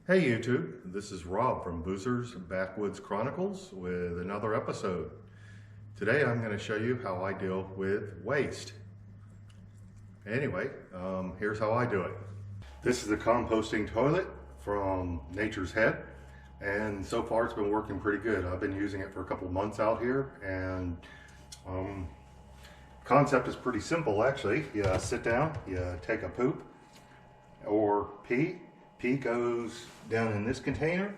Hey YouTube, this is Rob from Boozer's Backwoods Chronicles with another episode. Today I'm going to show you how I deal with waste. Anyway, here's how I do it. This is a composting toilet from Nature's Head, and so far it's been working pretty good. I've been using it for a couple months out here, and concept is pretty simple actually. You sit down, you take a poop or pee. Pee goes down in this container,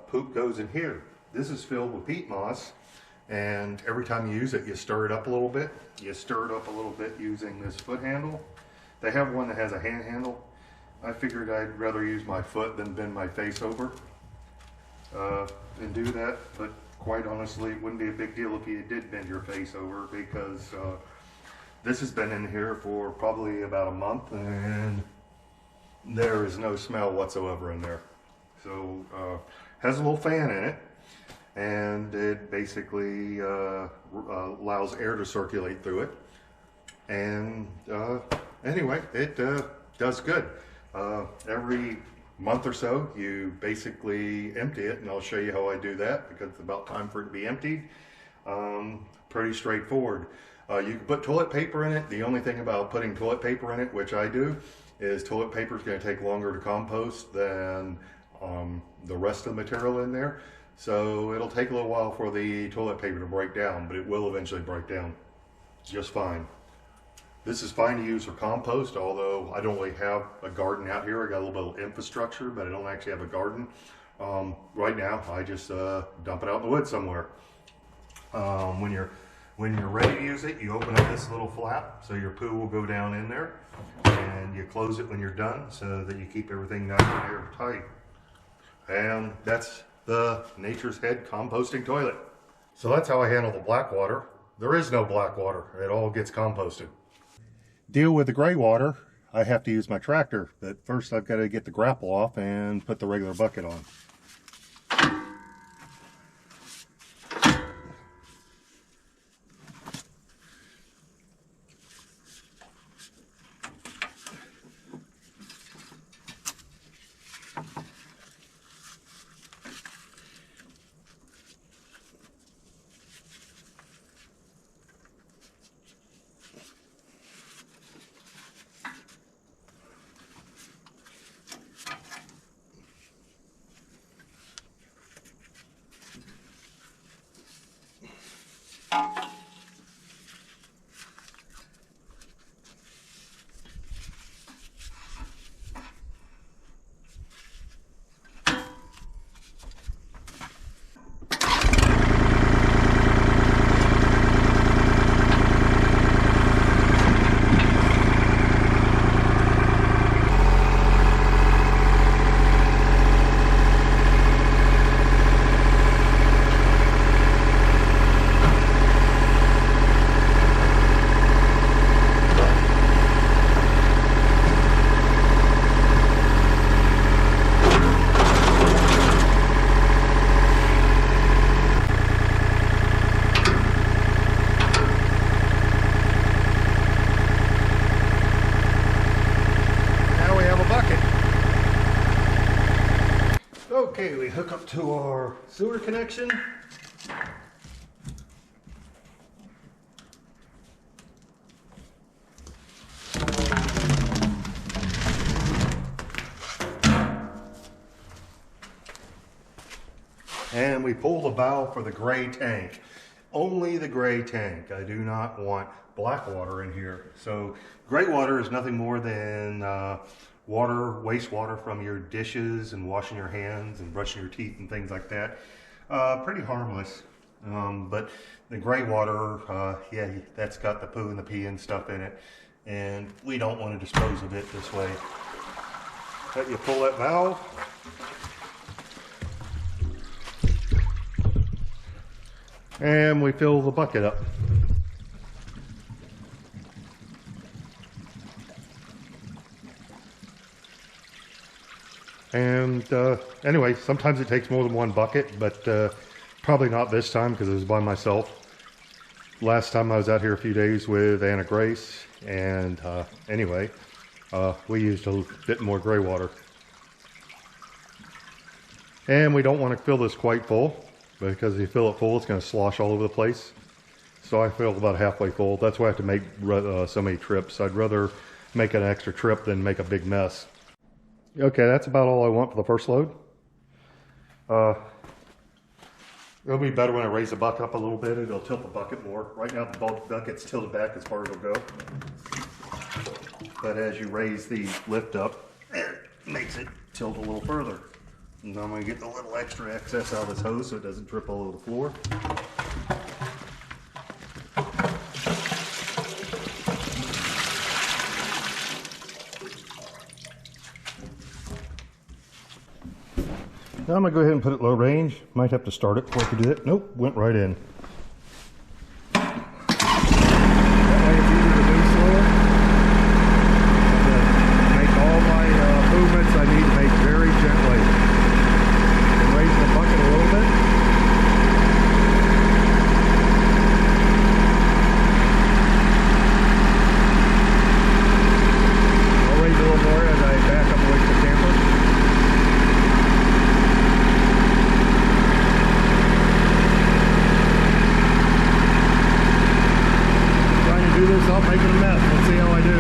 poop goes in here. This is filled with peat moss, and every time you use it, you stir it up a little bit. You stir it up a little bit using this foot handle. They have one that has a hand handle. I figured I'd rather use my foot than bend my face over and do that, but quite honestly, it wouldn't be a big deal if you did bend your face over, because this has been in here for probably about a month, and there is no smell whatsoever in there. So has a little fan in it, and it basically allows air to circulate through it, and anyway, it does good. Every month or so you basically empty it, and I'll show you how I do that because it's about time for it to be emptied. Pretty straightforward. You can put toilet paper in it. The only thing about putting toilet paper in it, which I do, is toilet paper is going to take longer to compost than the rest of the material in there. So it'll take a little while for the toilet paper to break down, but it will eventually break down just fine. This is fine to use for compost, although I don't really have a garden out here. I got a little bit of infrastructure, but I don't actually have a garden. Right now, I just dump it out in the woods somewhere. When you're ready to use it, you open up this little flap so your poo will go down in there, and you close it when you're done so that you keep everything nice and airtight. And that's the Nature's Head composting toilet. So that's how I handle the black water. There is no black water. It all gets composted. Deal with the gray water, I have to use my tractor, but first I've got to get the grapple off and put the regular bucket on. Okay, we hook up to our sewer connection. And we pull the valve for the gray tank. Only the gray tank. I do not want black water in here. So gray water is nothing more than wastewater from your dishes and washing your hands and brushing your teeth and things like that. Pretty harmless. But the gray water, yeah, that's got the poo and the pee and stuff in it. And we don't want to dispose of it this way. But you pull that valve. And we fill the bucket up. And anyway, sometimes it takes more than one bucket, but probably not this time because I was by myself. Last time I was out here a few days with Anna Grace, and anyway, we used a bit more gray water. And we don't want to fill this quite full, because if you fill it full, it's going to slosh all over the place. So I fill about halfway full. That's why I have to make so many trips. I'd rather make an extra trip than make a big mess. Okay, that's about all I want for the first load. It'll be better when I raise the bucket up a little bit. It'll tilt the bucket more. Right now the bucket's tilted back as far as it'll go. But as you raise the lift up, it makes it tilt a little further. And I'm going to get the little extra excess out of this hose so it doesn't drip all over the floor. Now I'm going to go ahead and put it low range. Might have to start it before I can do that. Nope, went right in. That way it's easier to move slower. Make all my movements I need to make very gently. And raise the bucket a little bit. I'll raise a little more as I back up away from the camper. Do this, I'll make it a mess. Let's see how I do.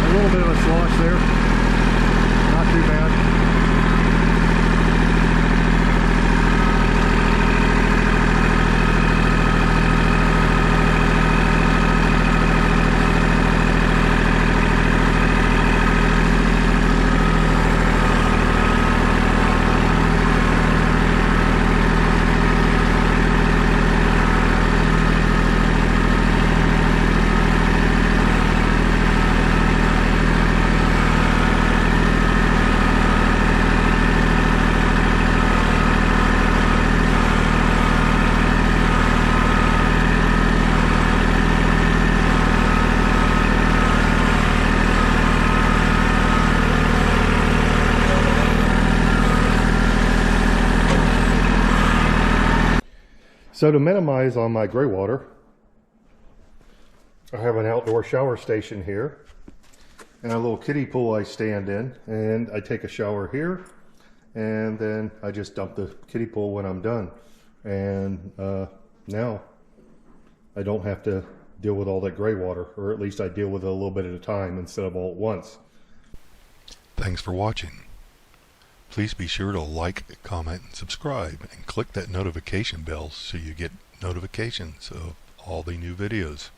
A little bit of a slosh there. Not too bad. So to minimize on my gray water, I have an outdoor shower station here and a little kiddie pool I stand in, and I take a shower here and then I just dump the kiddie pool when I'm done. And now I don't have to deal with all that gray water, or at least I deal with it a little bit at a time instead of all at once. Thanks for watching. Please be sure to like, comment, and subscribe, and click that notification bell so you get notifications of all the new videos.